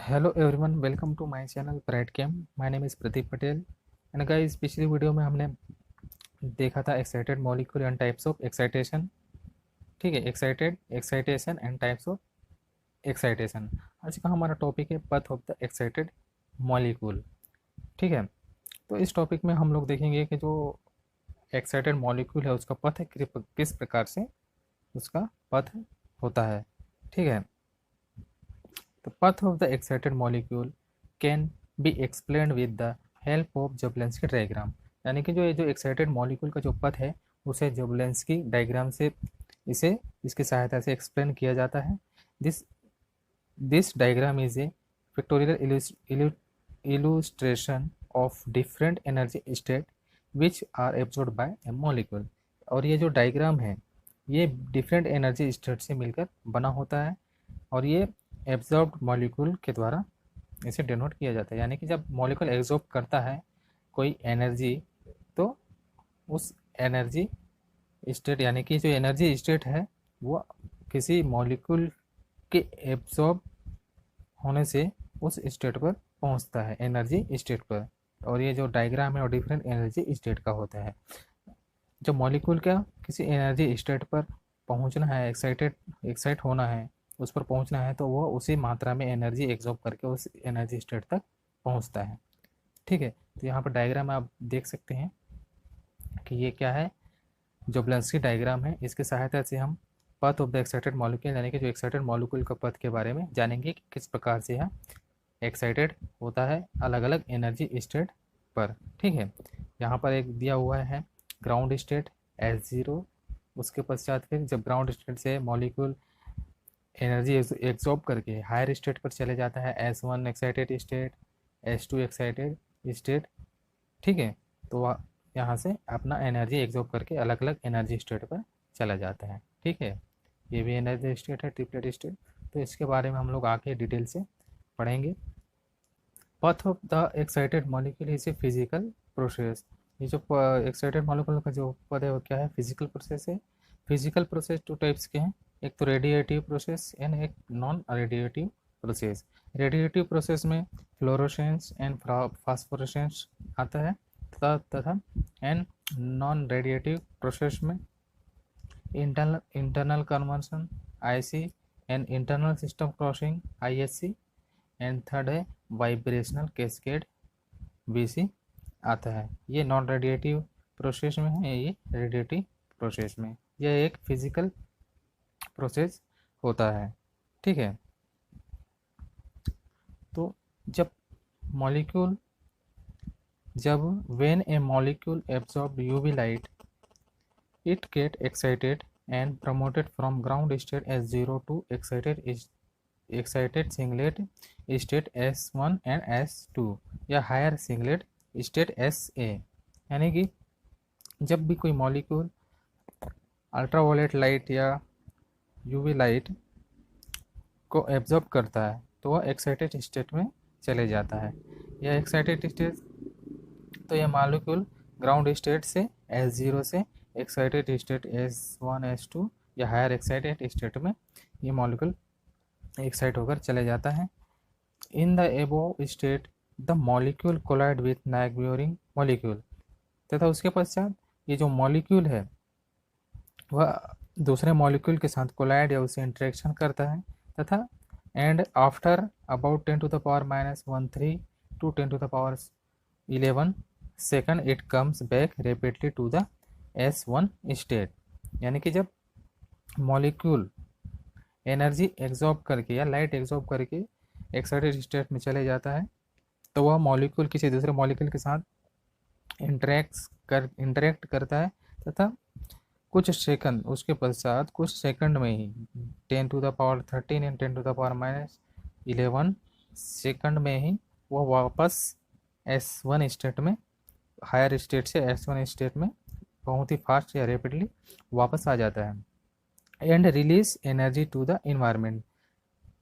Hello everyone, welcome to my channel bright cam. My name is Pradeep Patel. And guys, पिछली video में हमने देखा था excited molecule and types of excitation. ठीक है, excited, excitation and types of excitation. आज का हमारा टॉपिक है path of the excited molecule. ठीक है, तो इस टॉपिक में हम लोग देखेंगे कि जो एक्साइटेड मॉलिक्यूल है उसका पथ किस प्रकार से उसका पथ होता है। ठीक है, The path of the excited molecule can be explained with the help of Jablonski diagram. यानी कि जो ये जो एक्साइटेड मॉलिक्यूल का जो पथ है उसे जबलेंस्की डायग्राम से इसे इसकी सहायता से एक्सप्लेन किया जाता है। This this diagram is a pictorial illustration of different energy state which are absorbed by a molecule। और ये जो डायग्राम है ये डिफरेंट एनर्जी स्टेट से मिलकर बना होता है और ये एब्जॉर्ब्ड मॉलिक्यूल के द्वारा इसे डिनोट किया जाता है। यानी कि जब मॉलिक्यूल एब्जॉर्ब करता है कोई एनर्जी, तो उस एनर्जी स्टेट यानी कि जो एनर्जी स्टेट है वो किसी मॉलिक्यूल के एब्जॉर्ब होने से उस स्टेट पर पहुंचता है, एनर्जी स्टेट पर। और ये जो डायग्राम है वो डिफरेंट एनर्जी स्टेट का होता है। जब मॉलिक्यूल का किसी एनर्जी स्टेट पर पहुंचना है, एक्साइट होना है, उस पर पहुंचना है, तो वो उसी मात्रा में एनर्जी एब्जॉर्ब करके उस एनर्जी स्टेट तक पहुंचता है। ठीक है, तो यहाँ पर डायग्राम आप देख सकते हैं कि ये क्या है, जोब्लेंस्की डायग्राम है। इसकी सहायता से हम path of the excited molecule यानी कि जो एक्साइटेड मॉलिक्यूल का पथ के बारे में जानेंगे कि किस प्रकार से यह एक्साइटेड होता है अलग अलग एनर्जी स्टेट पर। ठीक है, यहाँ पर एक दिया हुआ है ग्राउंड स्टेट S0। उसके पश्चात फिर जब ग्राउंड स्टेट से मॉलिक्यूल एनर्जी एब्जॉर्ब करके हायर स्टेट पर चले जाता है, S1 excited state, S2 excited state. ठीक है, तो वह यहाँ से अपना एनर्जी एब्जॉर्ब करके अलग अलग एनर्जी स्टेट पर चला जाता है। ठीक है, ये भी एनर्जी स्टेट है, ट्रिपलेट स्टेट। तो इसके बारे में हम लोग आगे डिटेल से पढ़ेंगे। Path of the excited molecule is a physical process. ये जो एक्साइटेड मॉलिक्यूल का जो पद है वो क्या है, फिजिकल प्रोसेस है। फिजिकल प्रोसेस टू टाइप्स के हैं, एक तो रेडिएटिव प्रोसेस एंड एक non radiative process. Radiative process में फ्लोरोसेंस एंड फास्फोरेसेंस आता है तथा एंड नॉन रेडिएटिव प्रोसेस में internal conversion IC and internal system crossing ISC and third है वाइब्रेशनल कैस्केड BC आता है। ये नॉन रेडिएटिव प्रोसेस में है, ये रेडिएटिव प्रोसेस में। यह एक फिजिकल प्रोसेस होता है। ठीक है, तो जब when A molecule absorb UV light it get excited and promoted from ground state S0 to excited singlet state S1 and S2 या हायर सिंगलेट स्टेट SA। यानी कि जब भी कोई मॉलिक्यूल अल्ट्रावायलेट लाइट या UV लाइट को absorb करता है तो वह एक्साइटेड स्टेट में चले जाता है। यह एक्साइटेड स्टेट, तो यह मॉलिक्यूल ग्राउंड स्टेट से S0 से एक्साइटेड स्टेट S1 S2 या हायर एक्साइटेड स्टेट में ये मॉलिक्यूल एक्साइट होकर चले जाता है। In the above state the molecule collide with neighbouring molecule, तथा उसके पश्चात ये जो मॉलिक्यूल है वह दूसरे मॉलिक्यूल के साथ कोलाइड या उससे इंटरेक्शन करता है तथा and after about 10⁻⁻13 to 10⁻11 second it comes back rapidly to the S1 state. यानी कि जब मॉलिक्यूल एनर्जी एब्जॉर्ब करके या लाइट एब्जॉर्ब करके एक्साइटेड स्टेट में चले जाता है तो वह मॉलिक्यूल किसी दूसरे मॉलिक्यूल के साथ इंटरेक्ट करता है तथा कुछ सेकंड उसके पश्चात कुछ सेकंड में ही 10⁻13 एंड 10⁻11 सेकंड में ही वह वापस S1 स्टेट में, हायर स्टेट से S1 स्टेट में बहुत ही फास्ट या रैपिडली वापस आ जाता है and release energy to the environment.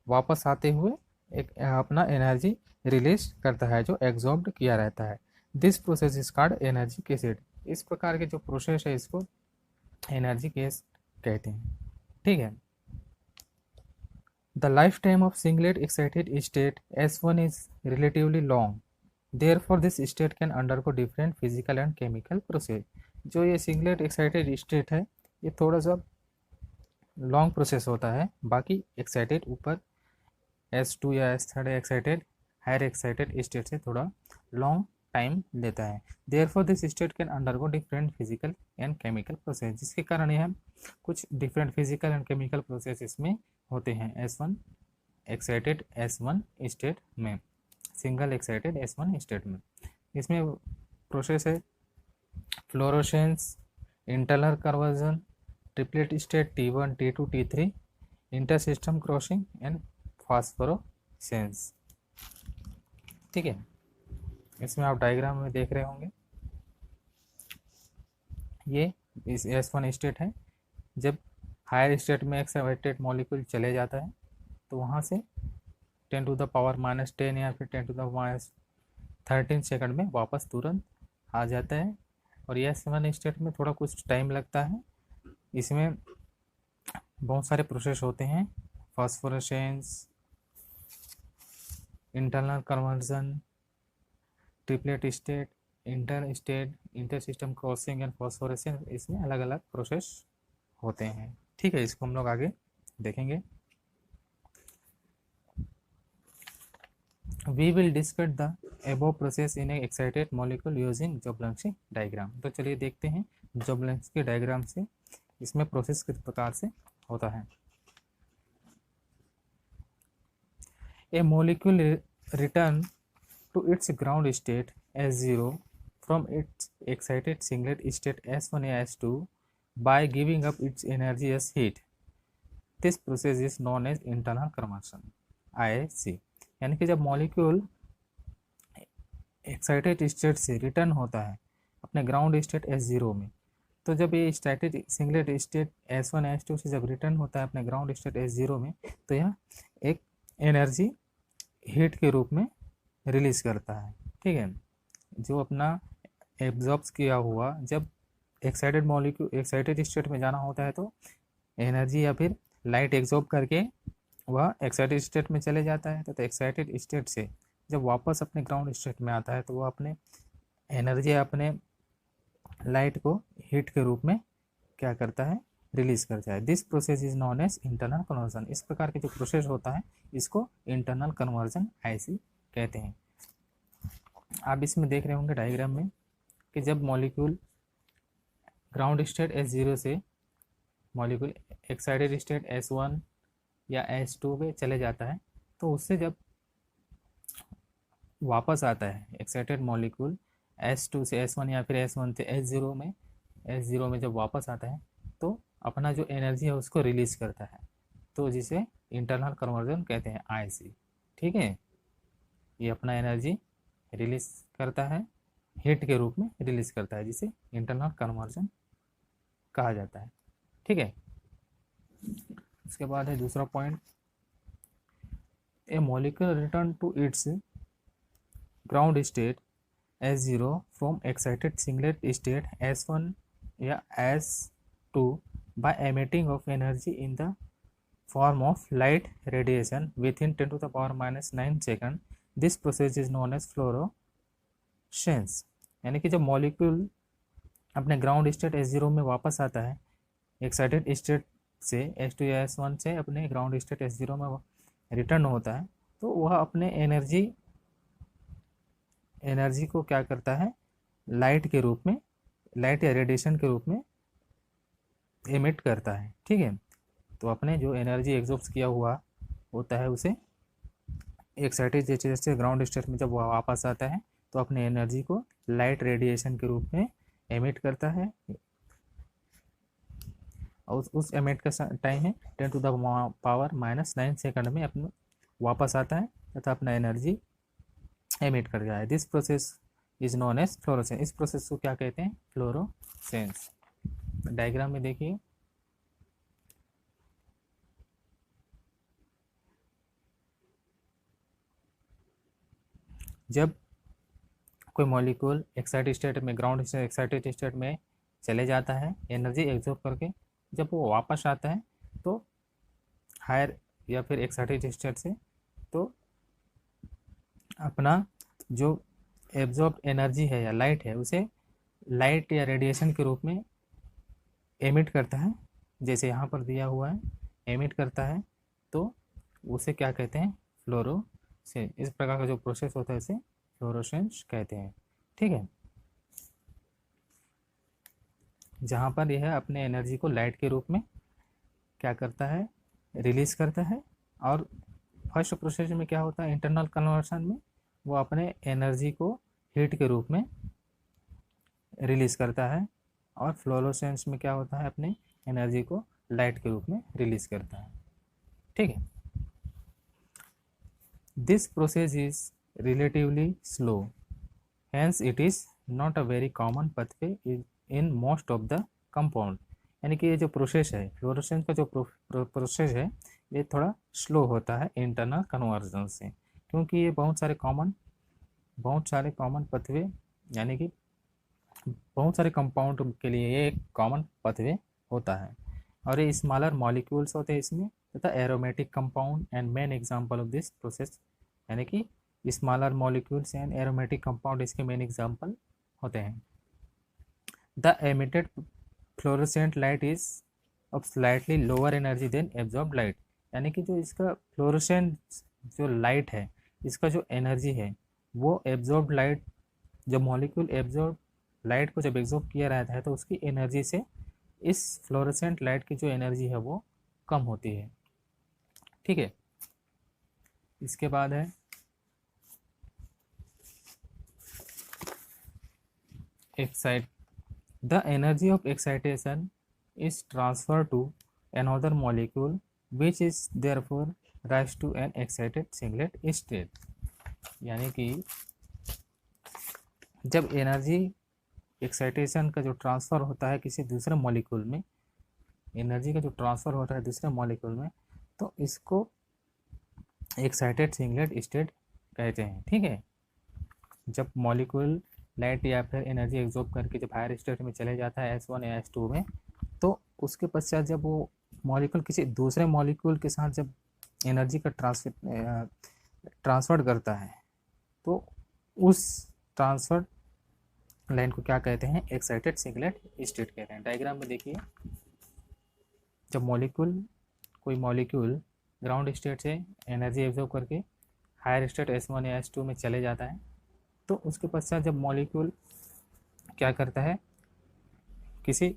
वापस आते हुए एक अपना एनर्जी रिलीज करता है जो एब्जॉर्ब्ड किया रहता है। This process is called energy cascade. इस प्रकार के जो प्रोसेस है इसको एनर्जी कैस्केड कहते हैं। ठीक है, The lifetime of singlet excited state S1 is relatively long. Therefore, this state can undergo different physical and chemical process. जो ये सिंगलेट एक्साइटेड स्टेट है ये थोड़ा सा लॉन्ग प्रोसेस होता है, बाकी एक्साइटेड ऊपर S2 या S3 excited higher excited state से थोड़ा लॉन्ग टाइम लेता है। Therefore this state can undergo different physical and chemical process, जिसके कारण यह कुछ different physical and chemical process इसमें होते हैं S1 एक्साइटेड S1 स्टेट में, सिंगल एक्साइटेड S1 स्टेट में। इसमें प्रोसेस है fluorescence, internal conversion, triplet state T1 T2 T3, inter system crossing and phosphorescence. ठीक है, इसमें आप डायग्राम में देख रहे होंगे, ये इस S1 स्टेट है। जब हायर स्टेट में एक्साइटेड मॉलिक्यूल चले जाता है तो वहाँ से 10⁻⁻10 या फिर 10⁻13 सेकंड में वापस तुरंत आ जाता है। और ये S1 स्टेट में थोड़ा कुछ टाइम लगता है। इसमें बहुत सारे प्रोसेस होते हैं, phosphorescence, internal conversion, triplet state, inter system crossing and phosphorescence. इसमें अलग अलग प्रोसेस होते हैं। ठीक है, इसको हम लोग आगे देखेंगे। We will discuss the above process in a excited molecule using Jablonski diagram. तो चलिए देखते हैं जोब्लेंस्की डायग्राम से इसमें प्रोसेस किस प्रकार से होता है। A molecule return to its ground state S0 from its excited singlet state S1 या S2 by giving up its energy as heat. This process is known as internal conversion IC। यानी कि जब molecule excited state से return होता है अपने ground state S0 में, तो जब ये excited singlet state S1 S2 से जब रिटर्न होता है अपने ग्राउंड स्टेट S0 में, तो यह एक एनर्जी हीट के रूप में रिलीज करता है। ठीक है, जो अपना एब्जॉर्ब किया हुआ, जब एक्साइटेड मॉलिक्यूल एक्साइटेड स्टेट में जाना होता है तो एनर्जी या फिर लाइट एब्जॉर्ब करके वह एक्साइटेड स्टेट में चले जाता है। तो एक्साइटेड स्टेट से जब वापस अपने ग्राउंड स्टेट में आता है तो वह अपने एनर्जी अपने लाइट को हीट के रूप में क्या करता है, रिलीज करता है। This process is known as internal conversion. इस प्रकार के जो प्रोसेस होता है इसको इंटरनल कन्वर्जन IC कहते हैं। आप इसमें देख रहे होंगे डायग्राम में कि जब मॉलिक्यूल ग्राउंड स्टेट S0 से मॉलिक्यूल एक्साइटेड स्टेट S1 या S2 पे चले जाता है, तो उससे जब वापस आता है एक्साइटेड मॉलिक्यूल S2 से S1 या फिर S1 से S0 में जब वापस आता है तो अपना जो एनर्जी है उसको रिलीज करता है, तो जिसे इंटरनल कन्वर्जन कहते हैं IC। ठीक है, ये अपना एनर्जी रिलीज करता है, हीट के रूप में रिलीज करता है, जिसे इंटरनल कन्वर्जन कहा जाता है। ठीक है, उसके बाद है दूसरा point, a molecule return to its ground state S0 from excited singlet state S1 या S2 by emitting of energy in the form of light radiation within 10⁻⁹ second. This process is known as fluorescence. यानी कि जब molecule अपने ground state S0 में वापस आता है excited state से S2 या S1 से अपने ग्राउंड स्टेट S0 में रिटर्न होता है, तो वह अपने एनर्जी को क्या करता है, लाइट के रूप में, लाइट या रेडिएशन के रूप में एमिट करता है। ठीक है, तो अपने जो एनर्जी एग्जॉस्ट किया हुआ होता है उसे एक्साइटेड जैसे ग्राउंड स्टेट में जब वह वापस आता है तो अपने एनर्जी को लाइट रेडिएशन के रूप में एमिट करता है। और उस एमिट का टाइम है 10⁻⁹ सेकंड में अपने वापस आता है तथा अपना एनर्जी एमिट कर जाए। This process is known as fluorescence. इस प्रोसेस को क्या कहते हैं, फ्लोरोसेंस। डायग्राम में देखिए, जब कोई मॉलिक्यूल एक्साइटेड स्टेट में, ग्राउंड से एक्साइटेड स्टेट में चले जाता है एनर्जी एब्जॉर्ब करके, जब वो वापस आता है तो हायर या फिर एक्साइटेड स्टेट से, तो अपना जो एब्जॉर्ब एनर्जी है या लाइट है उसे लाइट या रेडिएशन के रूप में एमिट करता है, जैसे यहाँ पर दिया हुआ है एमिट करता है, तो उसे क्या कहते हैं, फ्लोरोसेंस। इस प्रकार का जो प्रोसेस होता है इसे फ्लोरोसेंस कहते हैं। ठीक है, जहाँ पर यह अपने एनर्जी को लाइट के रूप में क्या करता है, रिलीज करता है। और फर्स्ट प्रोसेस में क्या होता है, इंटरनल कन्वर्शन में वो अपने एनर्जी को हीट के रूप में रिलीज करता है, और फ्लोरोसेंस में क्या होता है, अपने एनर्जी को लाइट के रूप में रिलीज करता है। ठीक है, this process is relatively slow, hence it is not a very common pathway in most of the compound. यानी कि ये जो प्रोसेस है, फ्लोरोसेंस का जो प्रोसेस है, ये थोड़ा स्लो होता है इंटरनल कन्वर्जन से, क्योंकि ये बहुत सारे कॉमन पथवे, यानी कि बहुत सारे कंपाउंड के लिए ये एक कॉमन पथवे होता है। और ये स्मॉलर मॉलिक्यूल्स होते हैं इसमें, तथा aromatic compound and main example of this process, यानी कि smaller molecules and aromatic compound इसके मेन एग्जांपल होते हैं। The emitted fluorescent light is of slightly lower energy than absorb light. यानी कि जो इसका फ्लोरोसेंट जो लाइट है, इसका जो एनर्जी है वो एब्जॉर्ब लाइट, जब मॉलिक्यूल एब्जॉर्ब लाइट को जब एब्जॉर्ब किया रहता है तो उसकी एनर्जी से इस फ्लोरोसेंट लाइट की जो एनर्जी है वो कम होती है। ठीक है, इसके बाद है excite the energy of excitation is transferred to another molecule which is therefore rise to an excited singlet state। यानी कि जब एनर्जी एक्साइटेशन का जो ट्रांसफ़र होता है किसी दूसरे मॉलिक्यूल में, एनर्जी का जो ट्रांसफ़र होता है दूसरे मॉलिक्यूल में, तो इसको एक्साइटेड सिंगलेट स्टेट कहते हैं। ठीक है, जब मॉलिक्यूल लाइट या फिर एनर्जी एब्जॉर्ब करके जब हायर स्टेट में चले जाता है S1 या S2 में, तो उसके पश्चात जब वो मॉलिक्यूल किसी दूसरे मॉलिक्यूल के साथ जब एनर्जी का ट्रांसफर करता है, तो उस ट्रांसफर लाइन को क्या कहते हैं, एक्साइटेड सिंगलेट स्टेट कहते हैं। डायग्राम में देखिए, जब कोई मॉलिक्यूल ग्राउंड स्टेट से एनर्जी एब्जॉर्ब करके हायर स्टेट S1 या S2 में चले जाता है, तो उसके पश्चात जब मॉलिक्यूल क्या करता है, किसी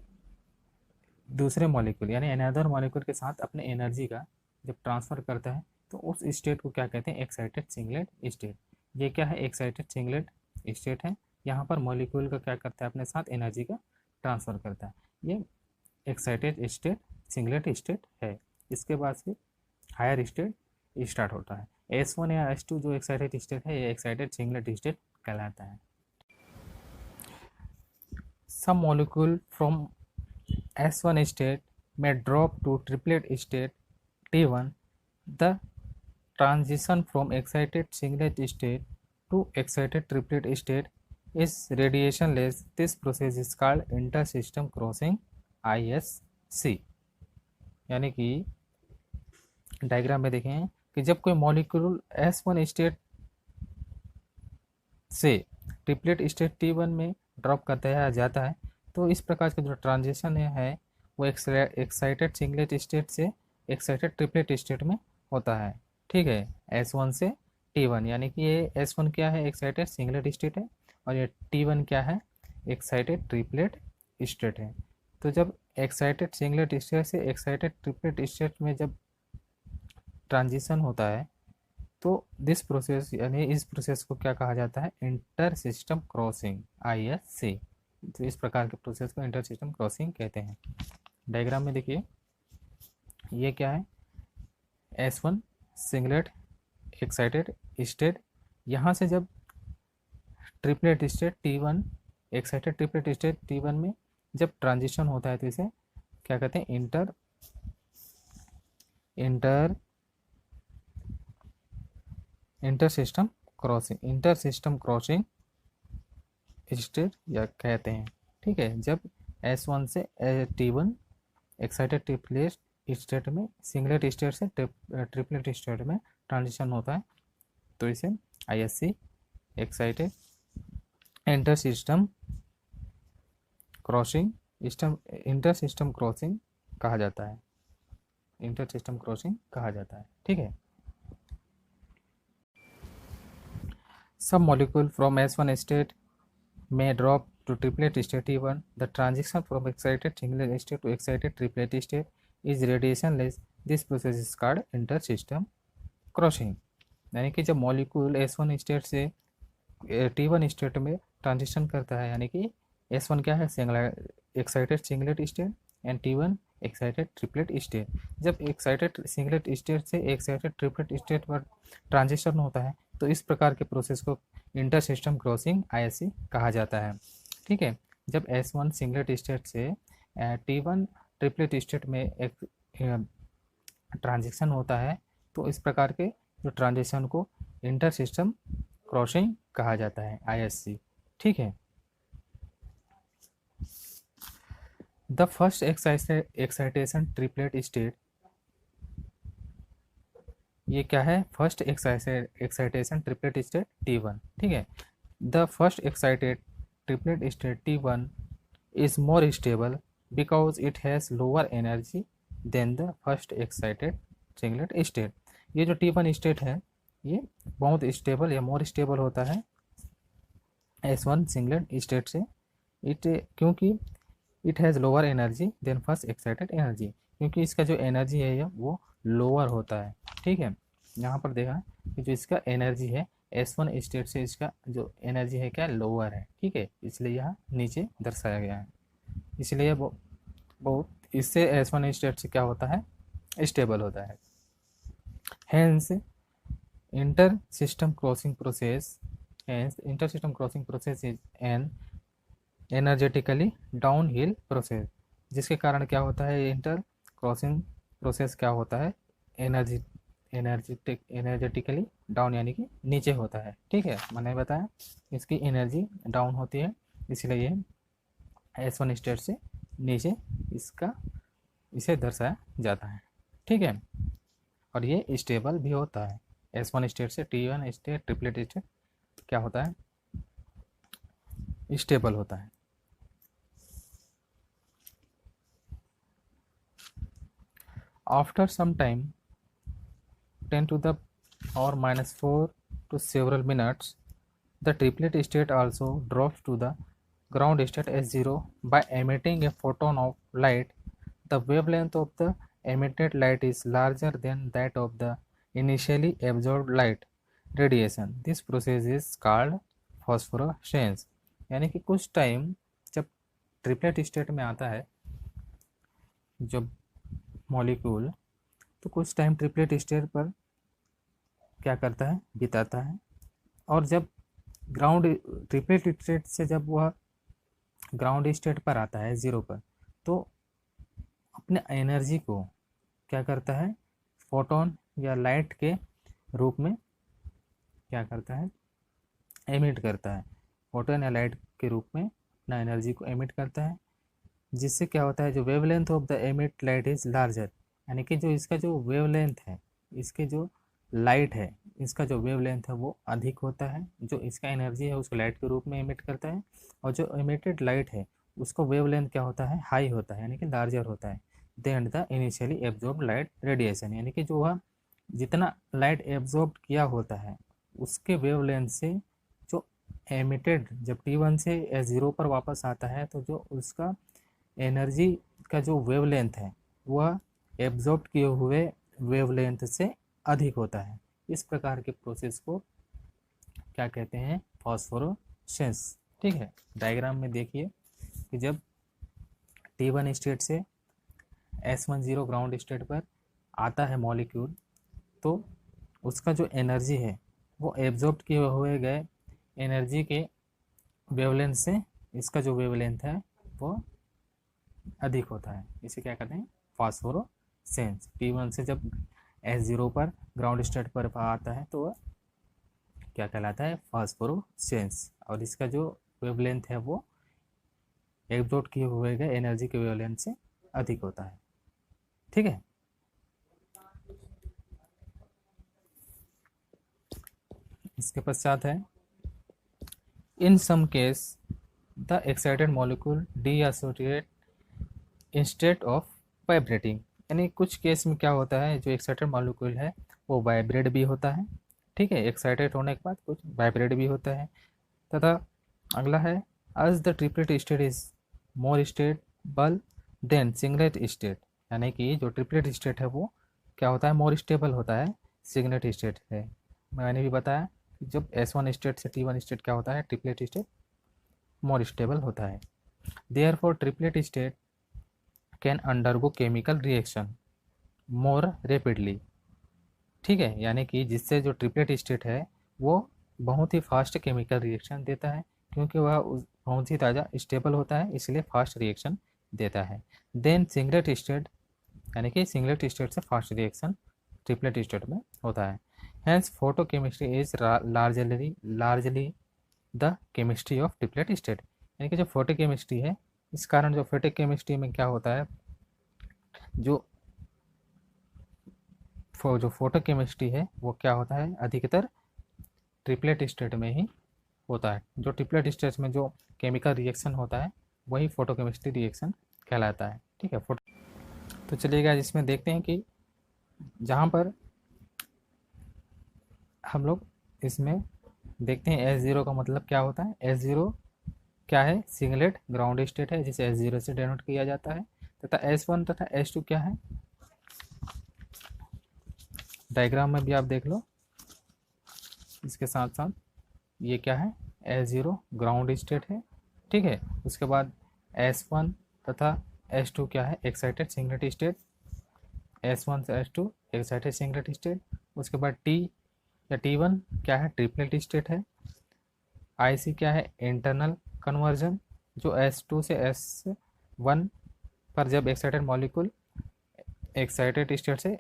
दूसरे मॉलिक्यूल यानी अनदर मॉलिक्यूल के साथ अपने एनर्जी का जब ट्रांसफ़र करता है, तो उस स्टेट को क्या कहते हैं, एक्साइटेड सिंगलेट स्टेट। ये क्या है, एक्साइटेड सिंगलेट स्टेट है। यहाँ पर मॉलिक्यूल का क्या करता है, अपने साथ एनर्जी का ट्रांसफ़र करता है। ये एक्साइटेड स्टेट सिंगलेट स्टेट है। इसके बाद फिर हायर स्टेट स्टार्ट होता है। S1 या S2 जो एक्साइटेड स्टेट है, ये एक्साइटेड सिंगलेट स्टेट कहलाता है। Some molecule from S1 state may drop to triplet state T1. The transition from excited singlet state to excited triplet state is radiationless. This process is called intersystem crossing ISC। यानी कि diagram में देखें कि जब कोई molecule S1 state से triplet state T1 में drop करता जाता है, तो इस प्रकार का जो ट्रांजिशन है वो एक्साइटेड सिंगलेट स्टेट से एक्साइटेड ट्रिपलेट स्टेट में होता है। ठीक है, S1 से T1, यानी कि ये S1 क्या है, एक्साइटेड सिंगलेट स्टेट है, और ये T1 क्या है, एक्साइटेड ट्रिपलेट स्टेट है। तो जब एक्साइटेड सिंगलेट स्टेट से एक्साइटेड ट्रिपलेट स्टेट में जब ट्रांजिशन होता है, तो दिस प्रोसेस यानी इस प्रोसेस को क्या कहा जाता है, इंटर सिस्टम क्रॉसिंग ISC। तो इस प्रकार के प्रोसेस को इंटर सिस्टम क्रॉसिंग कहते हैं। डायग्राम में देखिए, ये क्या है, S1 सिंगलेट एक्साइटेड स्टेट, यहाँ से जब triplet state T1 excited triplet state T1 में जब ट्रांजिशन होता है, तो इसे क्या कहते हैं, इंटर सिस्टम क्रॉसिंग स्टेट या कहते हैं। ठीक है, जब S1 से T1 एक्साइटेड ट्रिपलेट स्टेट में, सिंगलेट स्टेट से ट्रिपलेट स्टेट में ट्रांजिशन होता है, तो इसे ISC excited inter system crossing inter system crossing कहा जाता है, इंटर सिस्टम क्रॉसिंग कहा जाता है। ठीक है। सब molecule from S1 state may drop to triplet state even the transition from excited singlet state to excited triplet state is radiationless. This process is called intersystem crossing। यानी कि जब molecule S1 state से T1 state में transition करता है, यानी कि S1 क्या है, excited singlet state, and T1 excited triplet state. जब एक्साइटेड सिंगलेट स्टेट से एक्साइटेड ट्रिपलेट स्टेट पर ट्रांजिशन होता है, तो इस प्रकार के प्रोसेस को इंटर सिस्टम क्रॉसिंग ISC कहा जाता है। ठीक है। जब S1 सिंगलेट स्टेट से T1 ट्रिपलेट स्टेट में एक ट्रांजिशन होता है, तो इस प्रकार के जो ट्रांजिशन को इंटर सिस्टम क्रॉसिंग कहा जाता है, ISC। ठीक है। The first excitation triplet state, ये क्या है, first excitation triplet state T1। ठीक है। The first excited triplet state T1 is more stable because it has lower energy than the first excited singlet state. ये जो T1 state है, ये बहुत स्टेबल या मोर स्टेबल होता है S1 सिंगलेट स्टेट से, क्योंकि it has lower energy than first excited energy, क्योंकि इसका जो एनर्जी है वो लोअर होता है। ठीक है। यहाँ पर देखा कि जो इसका एनर्जी है S1 स्टेट से, इसका जो एनर्जी है क्या, लोअर है। ठीक है। इसलिए यहाँ नीचे दर्शाया गया है, इसलिए बहुत इससे S1 स्टेट से क्या होता है, स्टेबल होता है। Hence inter system crossing process is an energetically down hill process, जिसके कारण क्या होता है, इंटर क्रॉसिंग प्रोसेस क्या होता है, एनर्जेटिकली डाउन यानी कि नीचे होता है। ठीक है। मैंने बताया इसकी एनर्जी डाउन होती है, इसलिए ये S1 स्टेट से नीचे इसे दर्शाया जाता है। ठीक है। और ये स्टेबल भी होता है। S1 स्टेट से T1 स्टेट ट्रिपलेट स्टेट क्या होता है, स्टेबल होता है। After some time, 10 to the power -4 to several minutes, the triplet state also drops to the ground state S0 by emitting a photon of light. The wavelength of the emitted light is larger than that of the initially absorbed light radiation. This process is called phosphorescence। यानी कि कुछ time जब triplet state में आता है जब molecule, तो कुछ टाइम ट्रिपलेट स्टेट पर क्या करता है, बिताता है, और जब ग्राउंड ट्रिपलेट स्टेट से जब वह ग्राउंड स्टेट पर आता है ज़ीरो पर, तो अपने एनर्जी को क्या करता है, फोटोन या लाइट के रूप में क्या करता है, एमिट करता है। फोटोन या लाइट के रूप में अपना एनर्जी को एमिट करता है, जिससे क्या होता है, जो wavelength of the emit light is larger, यानी कि जो इसका जो वेवलेंथ है, इसके जो लाइट है, इसका जो वेवलेंथ है वो अधिक होता है। जो इसका एनर्जी है उसको लाइट के रूप में एमिट करता है, और जो एमिटेड लाइट है उसको वेवलेंथ क्या होता है, हाई होता है, यानी कि लार्जर होता है than the initially absorb light radiation. यानी कि जो वह जितना लाइट एब्जॉर्ब किया होता है उसके वेवलेंथ से जो एमिटेड जब T1 से S0 पर वापस आता है, तो जो उसका एनर्जी का जो वेवलेंथ है वह एब्जॉर्ब किए हुए वेवलेंथ से अधिक होता है। इस प्रकार के प्रोसेस को क्या कहते हैं, फॉस्फोरेसेंस। ठीक है। डायग्राम में देखिए कि जब T1 स्टेट से S10 ग्राउंड स्टेट पर आता है मॉलिक्यूल, तो उसका जो एनर्जी है वो एब्जॉर्ब किए हुए गए एनर्जी के वेवलेंथ से इसका जो वेवलेंथ है वो अधिक होता है। इसे क्या कहते हैं, फॉस्फोरेसेंस। T1 से जब S0 पर ग्राउंड स्टेट पर आता है तो वह क्या कहलाता है, फॉस्फोरेसेंस, और इसका जो वेवलेंथ है वो एब्जॉर्ब किए हुए गए एनर्जी के वेवलेंथ से अधिक होता है। ठीक है। इसके पश्चात है in some case the excited molecule dissociate instead of vibrating, यानी कुछ केस में क्या होता है, जो एक्साइटेड मॉलिक्यूल है वो वाइब्रेट भी होता है। ठीक है, एक्साइटेड होने के बाद कुछ वाइब्रेट भी होता है। तथा अगला है as the triplet state is more stable than singlet state, यानी कि जो ट्रिपलेट स्टेट है वो क्या होता है, मोर स्टेबल होता है सिंगलेट स्टेट है। मैंने भी बताया कि जब S1 स्टेट से T1 स्टेट क्या होता है, ट्रिपलेट स्टेट मोर स्टेबल होता है। Therefore triplet state can undergo chemical reaction more rapidly. ठीक है, यानी कि जिससे जो ट्रिपलेट स्टेट है वो बहुत ही फास्ट केमिकल रिएक्शन देता है, क्योंकि वह बहुत ही ताज़ा स्टेबल होता है, इसलिए फास्ट रिएक्शन देता है। देन सिंगलेट स्टेट, यानी कि सिंगलेट स्टेट से फास्ट रिएक्शन ट्रिपलेट स्टेट में होता है। Hence photochemistry is largely the chemistry of triplet state, यानी कि जो फोटोकेमिस्ट्री है, इस कारण जो फोटोकेमिस्ट्री में क्या होता है, जो फोटोकेमिस्ट्री है वो क्या होता है, अधिकतर ट्रिपलेट स्टेट में ही होता है। जो ट्रिपलेट स्टेट में जो केमिकल रिएक्शन होता है वही फोटोकेमिस्ट्री रिएक्शन कहलाता है। ठीक है, तो चलिएगा इसमें देखते हैं कि जहाँ पर हम लोग इसमें देखते हैं S0 का मतलब क्या होता है। S0 क्या है, सिंगलेट ग्राउंड स्टेट है जिसे S0 से डिनोट किया जाता है। तथा S1 तथा S2 क्या है, डायग्राम में भी आप देख लो। इसके साथ साथ ये क्या है, S0 ग्राउंड स्टेट है। ठीक है, उसके बाद S1 तथा S2 क्या है, एक्साइटेड सिंगलेट स्टेट। S1 से S2 एक्साइटेड सिंगलेट स्टेट। उसके बाद T या T1 क्या है, ट्रिपलेट स्टेट है। IC क्या है, इंटरनल कन्वर्जन, जो S2 से S1 पर जब एक्साइटेड मॉलिक्यूल एक्साइटेड स्टेट से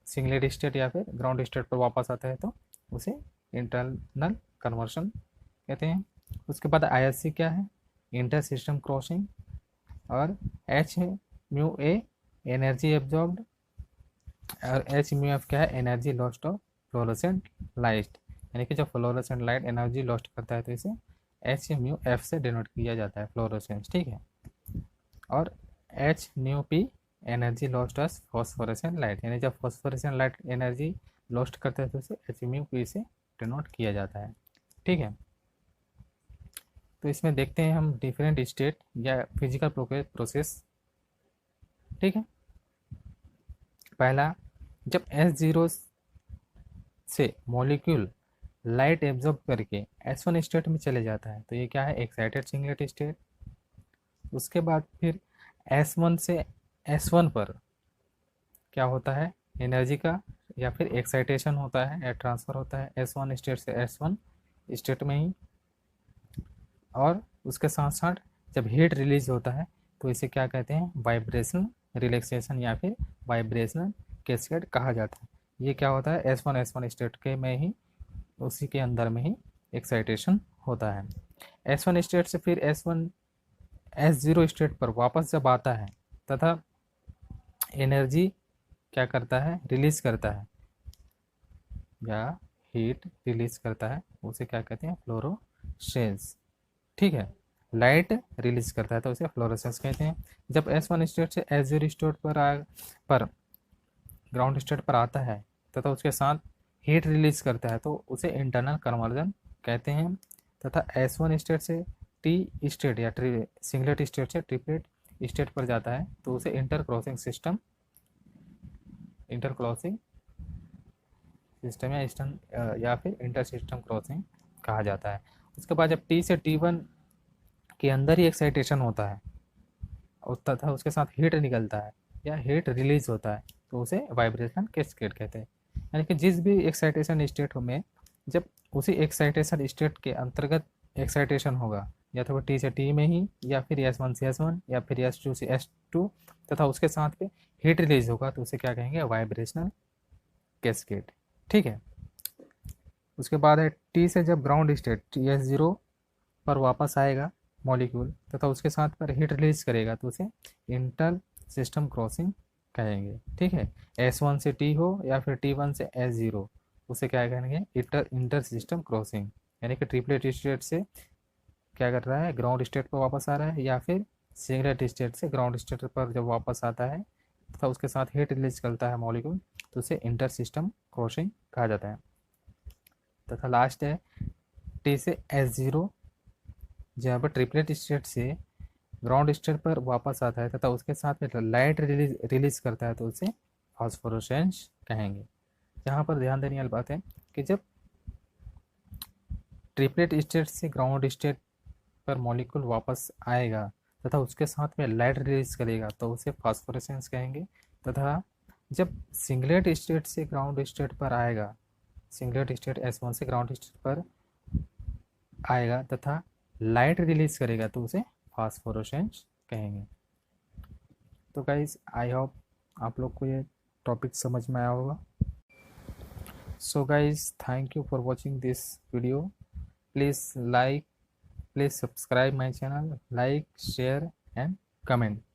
सिंगलेट स्टेट या फिर ग्राउंड स्टेट पर वापस आता है तो उसे इंटरनल कन्वर्शन कहते हैं। उसके बाद ISC क्या है, इंटर सिस्टम क्रॉसिंग। और H है म्यू ए, एनर्जी एब्जॉर्ब्ड। और HμF क्या है, energy lost of fluorescent light, यानी कि जब फ्लोरोसेंट लाइट एनर्जी लॉस्ट करता है तो इसे HμF से डिनोट किया जाता है, फ्लोरोसेंस। ठीक है, और HμP energy lost of phosphorescent light, यानी जब फॉस्फोरेसेंट लाइट एनर्जी लॉस्ट करते हैं तो इसे HμP से डिनोट किया जाता है। ठीक है, तो इसमें देखते हैं हम डिफरेंट स्टेट या फिजिकल प्रोसेस। ठीक है, पहला, जब S0 से मॉलिक्यूल लाइट एब्जॉर्ब करके S1 स्टेट में चले जाता है तो ये क्या है, एक्साइटेड सिंगलेट स्टेट। उसके बाद फिर S1 से S1 पर क्या होता है, एनर्जी का या फिर एक्साइटेशन होता है या ट्रांसफ़र होता है S1 स्टेट से S1 स्टेट में ही। और उसके साथ साथ जब हीट रिलीज होता है तो इसे क्या कहते हैं, वाइब्रेशनल रिलैक्सेशन या फिर वाइब्रेशनल कैस्केड कहा जाता है। ये क्या होता है, S1 स्टेट के में ही, उसी के अंदर में ही एक्साइटेशन होता है। S1 स्टेट से फिर S0 स्टेट पर वापस जब आता है तथा एनर्जी क्या करता है, रिलीज करता है या हीट रिलीज करता है, उसे क्या कहते हैं, फ्लोरोसेंस। ठीक है, लाइट रिलीज करता है तो उसे फ्लोरोसेंस कहते हैं। जब S1 स्टेट से S0 स्टेट पर ग्राउंड स्टेट पर आता है तथा उसके साथ हीट रिलीज करता है तो उसे इंटरनल कन्वर्जन कहते हैं। तथा S1 स्टेट से T स्टेट या सिंगलेट स्टेट से ट्रिपलेट स्टेट पर जाता है तो उसे इंटरक्रॉसिंग सिस्टम या फिर इंटर सिस्टम क्रॉसिंग कहा जाता है। उसके बाद जब T से T1 के अंदर ही एक्साइटेशन होता है और तथा उसके साथ हीट निकलता है या हीट रिलीज होता है तो उसे वाइब्रेशन कैस्केड कहते हैं। यानी कि जिस भी एक्साइटेशन स्टेट में जब उसी एक्साइटेशन स्टेट के अंतर्गत एक्साइटेशन होगा, या तो T से T में ही या फिर S1 से S1 या फिर S2 से S2 तथा उसके साथ पे हीट रिलीज होगा तो उसे क्या कहेंगे, वाइब्रेशनल कैस्केड। ठीक है, उसके बाद है T से जब ग्राउंड स्टेट S0 पर वापस आएगा मॉलिक्यूल तथा उसके साथ पर हीट रिलीज करेगा तो उसे इंटर सिस्टम क्रॉसिंग कहेंगे। ठीक है, S1 से T हो या फिर T1 से S0, उसे क्या कहेंगे, इंटर सिस्टम क्रॉसिंग। यानी कि ट्रिपलेट स्टेट से क्या कर रहा है, ग्राउंड स्टेट पर वापस आ रहा है, या फिर सिंगलेट स्टेट से ग्राउंड स्टेट पर जब वापस आता है तथा उसके साथ हीट रिलीज करता है मॉलिक्यूल, तो उसे इंटर सिस्टम क्रॉसिंग कहा जाता है। तथा लास्ट है टी से S0, जहाँ पर ट्रिपलेट स्टेट से ग्राउंड स्टेट पर वापस आता है तथा उसके साथ में लाइट रिलीज करता है, तो उसे फास्फोरेसेंस कहेंगे। यहाँ पर ध्यान देने वाली बात है कि जब ट्रिपलेट स्टेट से ग्राउंड स्टेट पर मॉलिक्यूल वापस आएगा तथा उसके साथ में लाइट रिलीज करेगा, तो उसे फास्फोरेसेंस कहेंगे। तथा जब सिंगलेट स्टेट से ग्राउंड स्टेट पर आएगा, सिंगलेट स्टेट S1 से ग्राउंड स्टेट पर आएगा तथा लाइट रिलीज करेगा, तो उसे फास्फोरेसेंस कहेंगे। तो गाइज आई होप आप लोग को ये टॉपिक समझ में आया होगा। So guys thank you for watching this video. Please subscribe my channel, like, share and comment.